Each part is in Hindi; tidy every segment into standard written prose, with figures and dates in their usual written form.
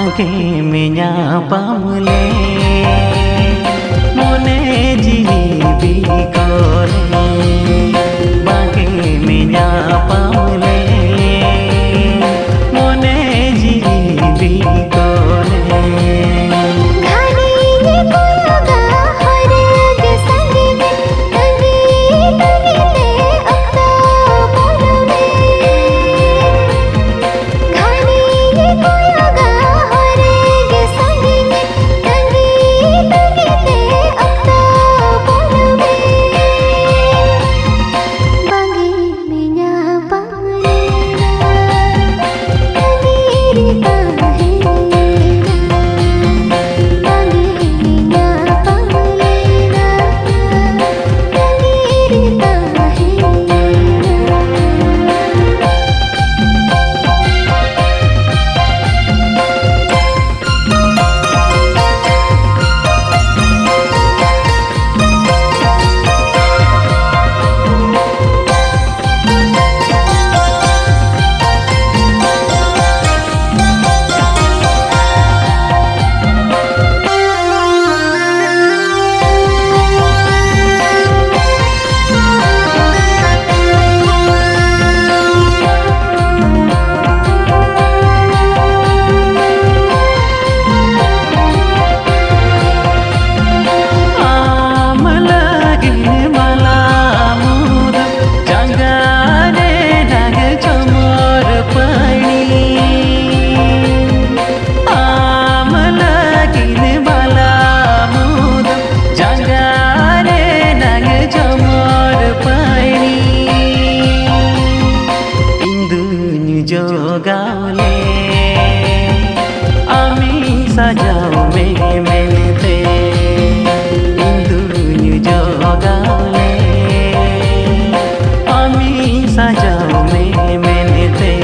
बाके menyapa mule mone jibi kole बाके menyapa mule mone jibi kole जोगावले आमी साजाओ मेनते इंदुन्यु जोगावले आमी साजाओ मेनते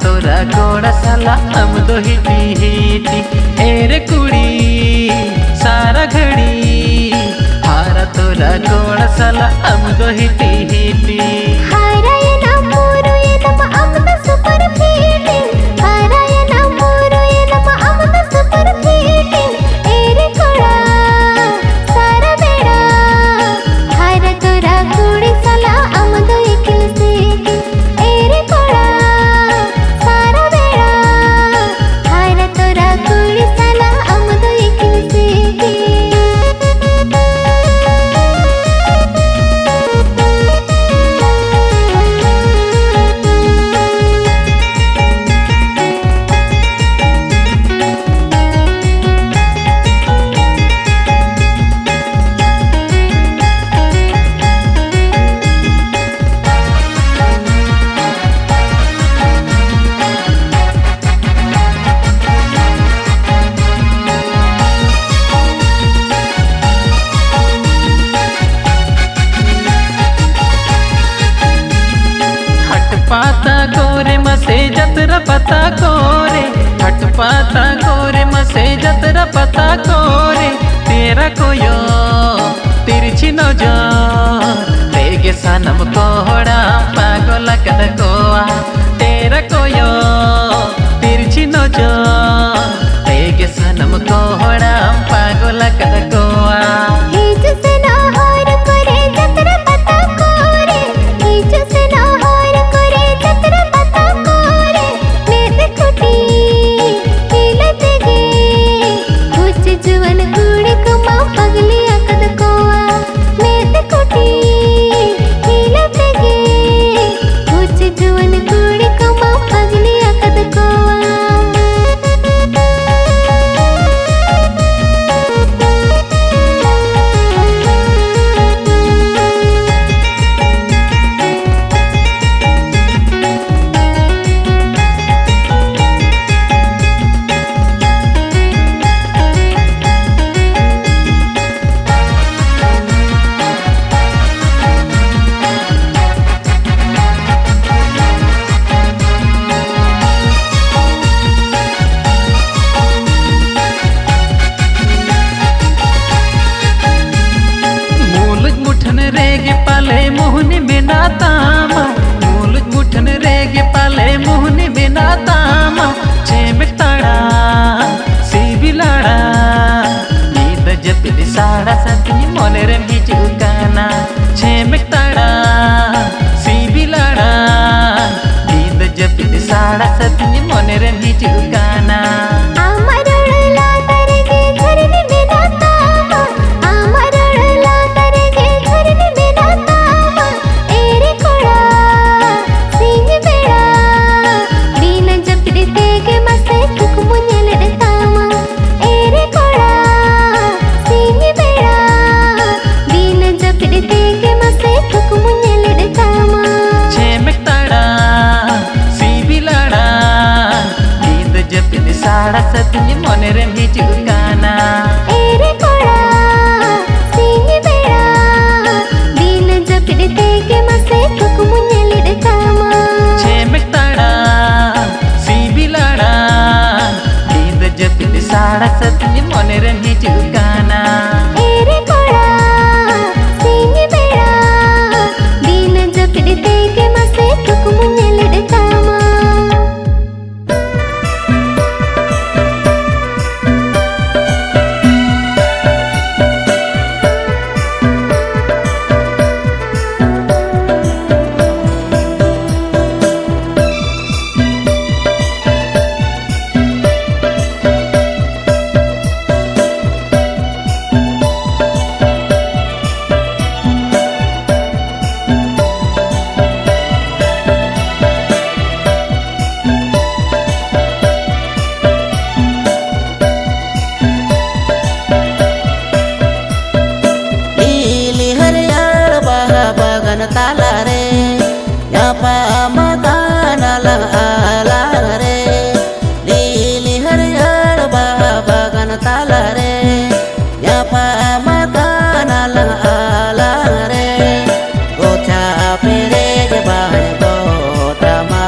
तोरा गोड़ा साला हम दो हिटी हिटी एरे कुड़ी सारा घड़ी हारा तोरा गोड़ा साला हम दो हिटी हिटी हारा ये ना मोरो ये ना अमदा सुपर फीटिंग हारा ये ना मोरो ये ना अमदा सुपर फीटिंग एरे कोड़ा सारा बेड़ा हारा तोरा कुड़ी साला अमदो एकिल से एरे कोड़ा सारा बेड़ा हारा तोरा कुड़ी साला अमदो एकिल से पाता गोरे मसे जतरा पता कोरे हट पाता गोरे मसे जतरा पता कोरे तेरा कोयो तिरछी नजर तेगे सनम कोहड़ा पागल कद कोआ तेरा कोयो तिरछी नजर तेगे सनम कोहड़ा पागल कद कोआ रेगे पाले मोहनी में नातामा मूलुज मुठन रेगे पाले मोहनी में नातामा चेमेक ताड़ा सीबी लाड़ा नींद जपिदी साड़ा सतनी मोने रे हिजू काना चेमेक ताड़ा सीबी लाड़ा नींद जपिदी साड़ा सतनी मोने रे हिजू काना साड़ा सतनी मोने रे हिजू काना एरे कोड़ा सिंगी बेड़ा दिन जपिड़े तेगे मसे कुक मुन्ने लिड़ कामा चेमेक ताड़ा सीबी लाड़ा दिन जपिड़े साड़ा सतनी मोने रे हिजू काना एरे कोड़ा सिंगी बेड़ा दिन जपिड़े तेगे मसे कुक मुन्ने लिड़ कामा ताला रे या पा मकान आला रे लीली हरियर बागन ताला रे या पा मकान आला रे गोचा पेरे के बाहर गोटा मा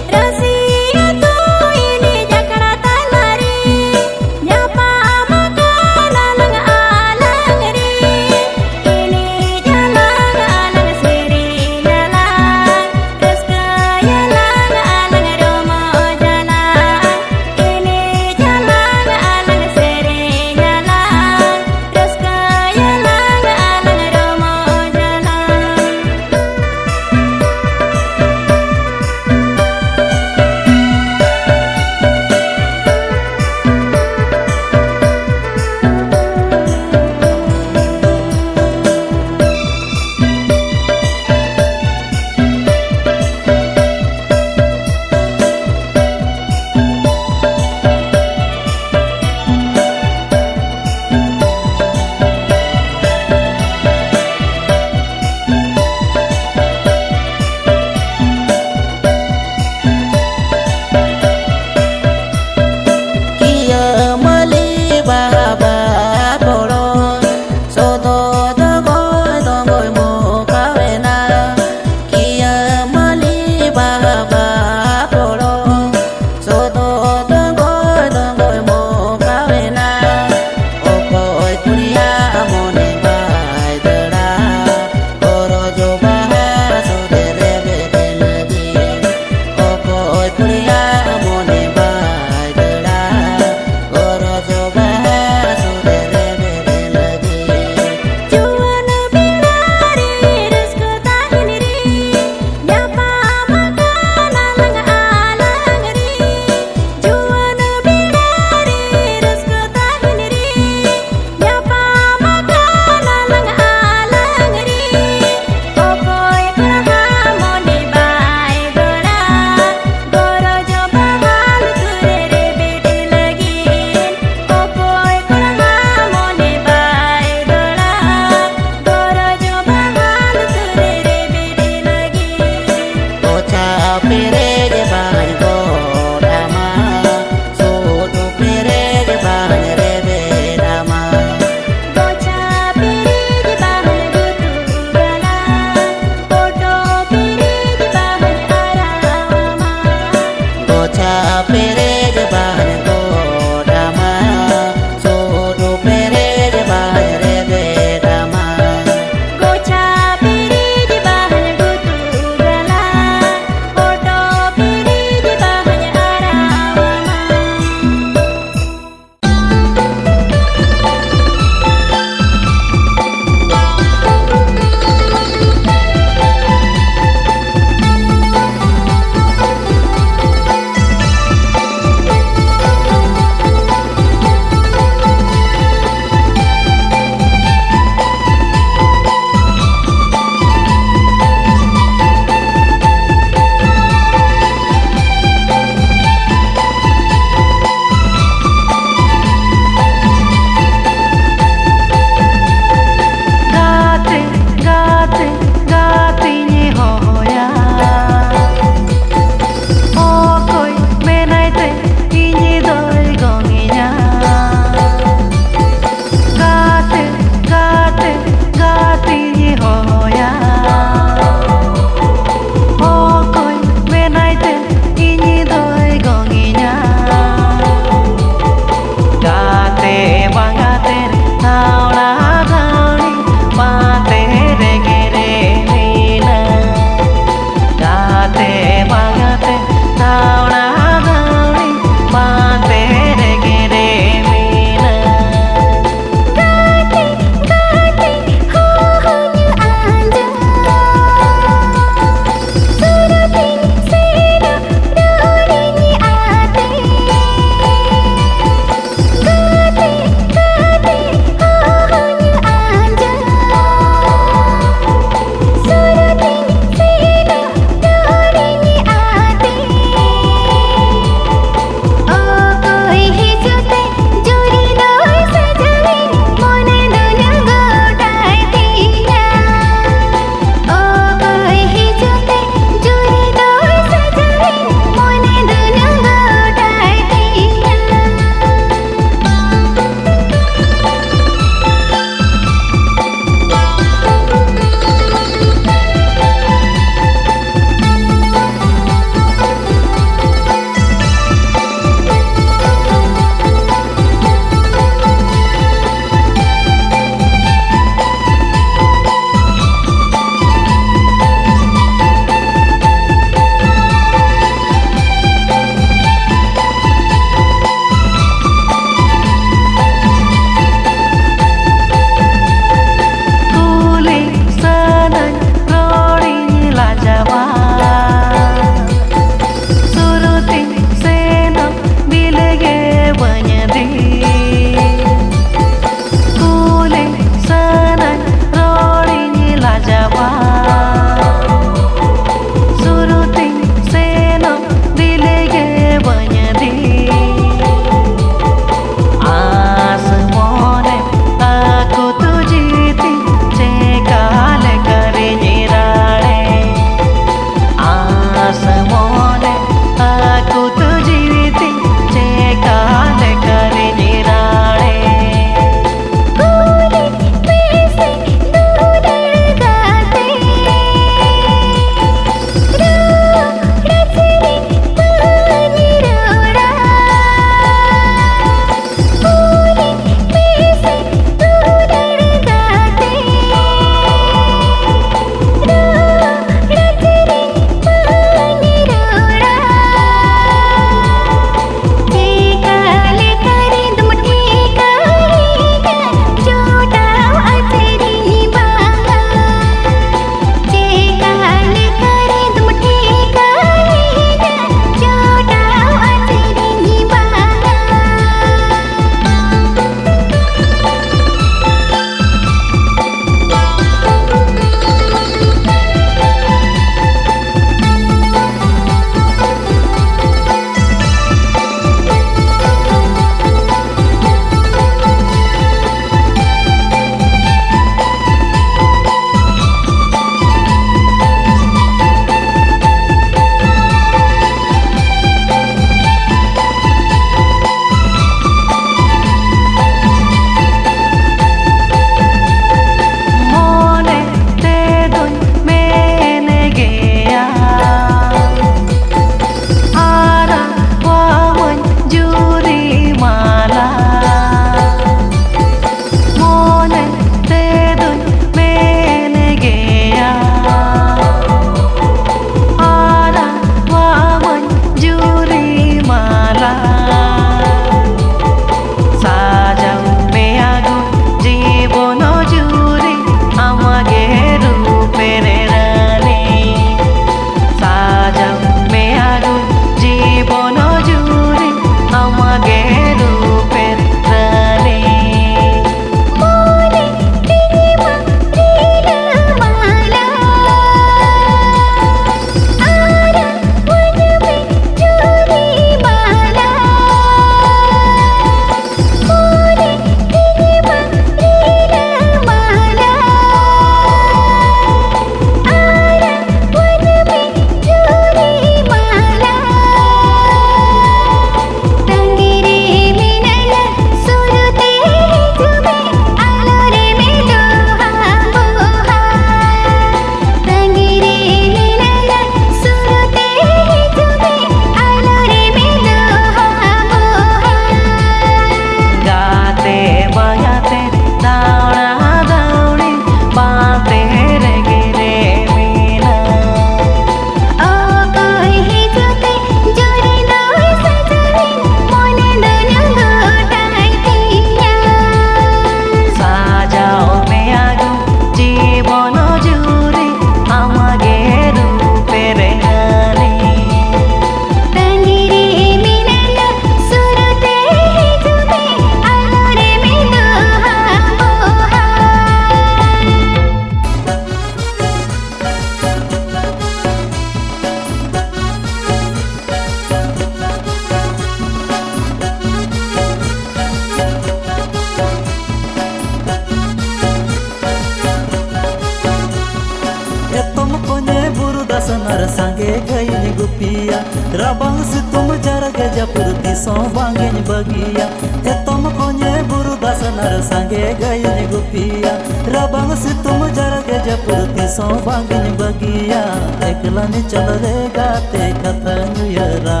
buru dasanar sange gayin gupiya rabang situm jarage japurti so bangin bagiya etom konye buru dasanar sange gayin gupiya rabang situm jarage japurti so bangin bagiya eklani chalre gate katha nyuyara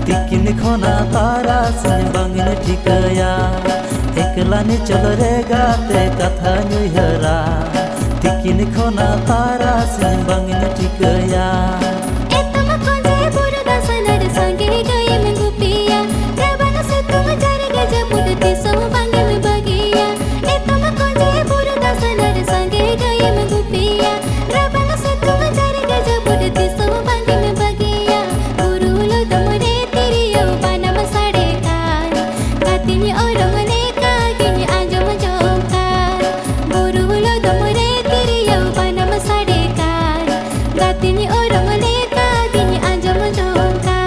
tikin khona tara sin bangin tikaya eklani chalre gate katha nyuyara tikin khona tara sin bangin tikaya etam konje buru dasanar sange gayin gupiya rabang situm jarage japurti so bangin bagiya etam konje buru dasanar sange gayin gupiya rabang situm jarage japurti so bangin bagiya guru lo tumre tiriyo banam sade kan katini orang leka gini anjam jongkar guru lo tumre tiriyo banam sade kan katini orang leka gini anjam jongkar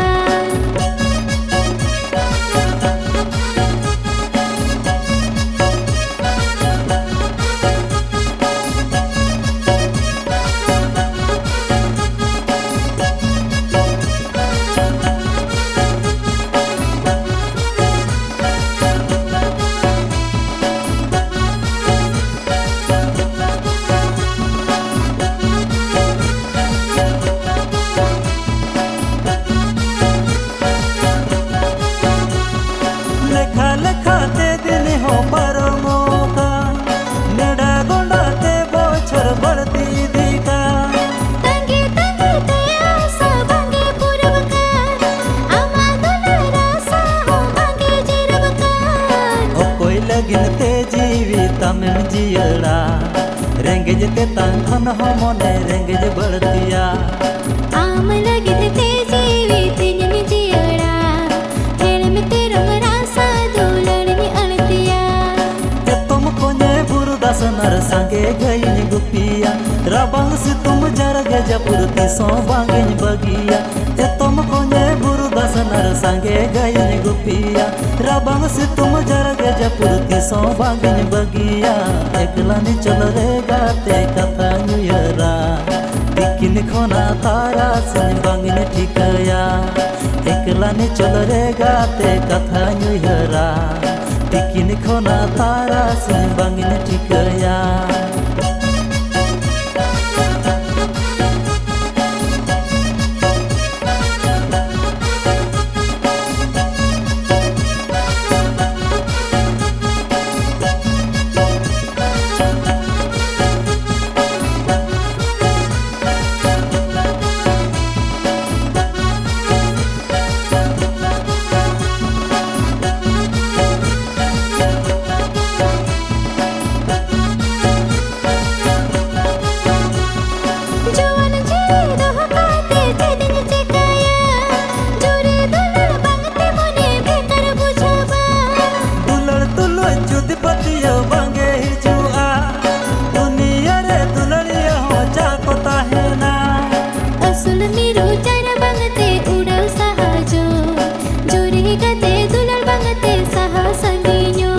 लेखा लेखा ते दिन हो परमो का नेड़ा गोंडा ते बोछर बढ़ती दिका तंगे तंगे ते आसा बंगे पूरब का आमादुल रासा हो बंगे जिरब का ओ कोई लगिन ते जीवी तमें जियड़ा रेंगेज ते तंखन हो मोने रेंगेज बढ़तिया आम लगित ते जीवी तिन जियड़ा खेल में ते रंग रासा दुलड़ में अड़तिया तुम कोने बुरु दासनर संगे गईन गुपिया रबंग से तुम जरगे जपुरती सो बांगिन बगिया तुम कोने बुरु दासनर संगे गईन गुपिया रबंग से तुम जरगे जपुरती सो बांगिन बगिया एकलानी चल रे गाते कथा नुयरा तिकिन खोना तारा सिन बांगिन ठिकया एकलानी चल रे गाते कथा नुयरा tikin khona tara sin bangin tikaya जवान जी दोहकाते ते दिन चिकाया जोरे दुलड़ बंगते मोने बेकर बुझाबा दुलड़ तुलो जुदपतियो बंगे हिजुआ दुनिया रे दुलड़िया हो जाको ताहेना असुल मीरू चार बंगते उड़ल सहाजो जोरे गते दुलड़ बंगते सहा संगियो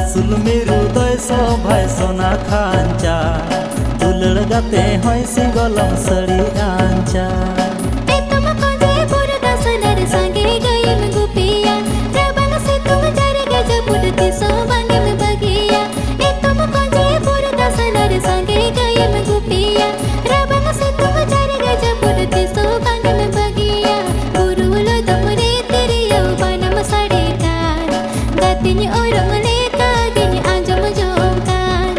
असुल मेरू दोय सो भाई सोना खांचा दुलड़ गते होय सिंगलम सड़ी आंचा एतम konje buru dasanar sange gayin gupiya rabang situm jarage japurti so bangin bagiya etam konje buru dasanar sange gayin gupiya rabang situm jarage japurti so bangin bagiya guru lo tumre tiriyo banam sade kan gatini orang leka gini anjam jongkar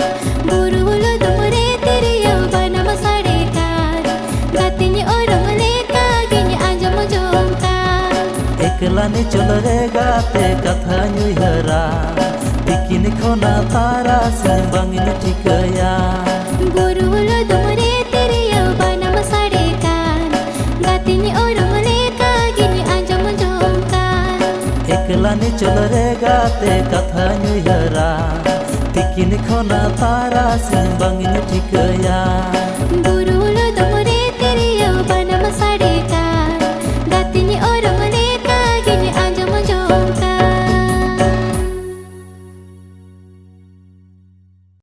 guru lo tumre tiriyo banam sade kan gatini orang leka gini anjam jongkar एकलानी चल रे गाते कथा नुयरा तिकिन खोना तारा सिन बंगिन ठिकया guru lo tumre tiriyo banam sade kan gatini orang leka gini anjam jongkar एकलानी चल रे गाते कथा नुयरा तिकिन खोना तारा सिन बंगिन ठिकया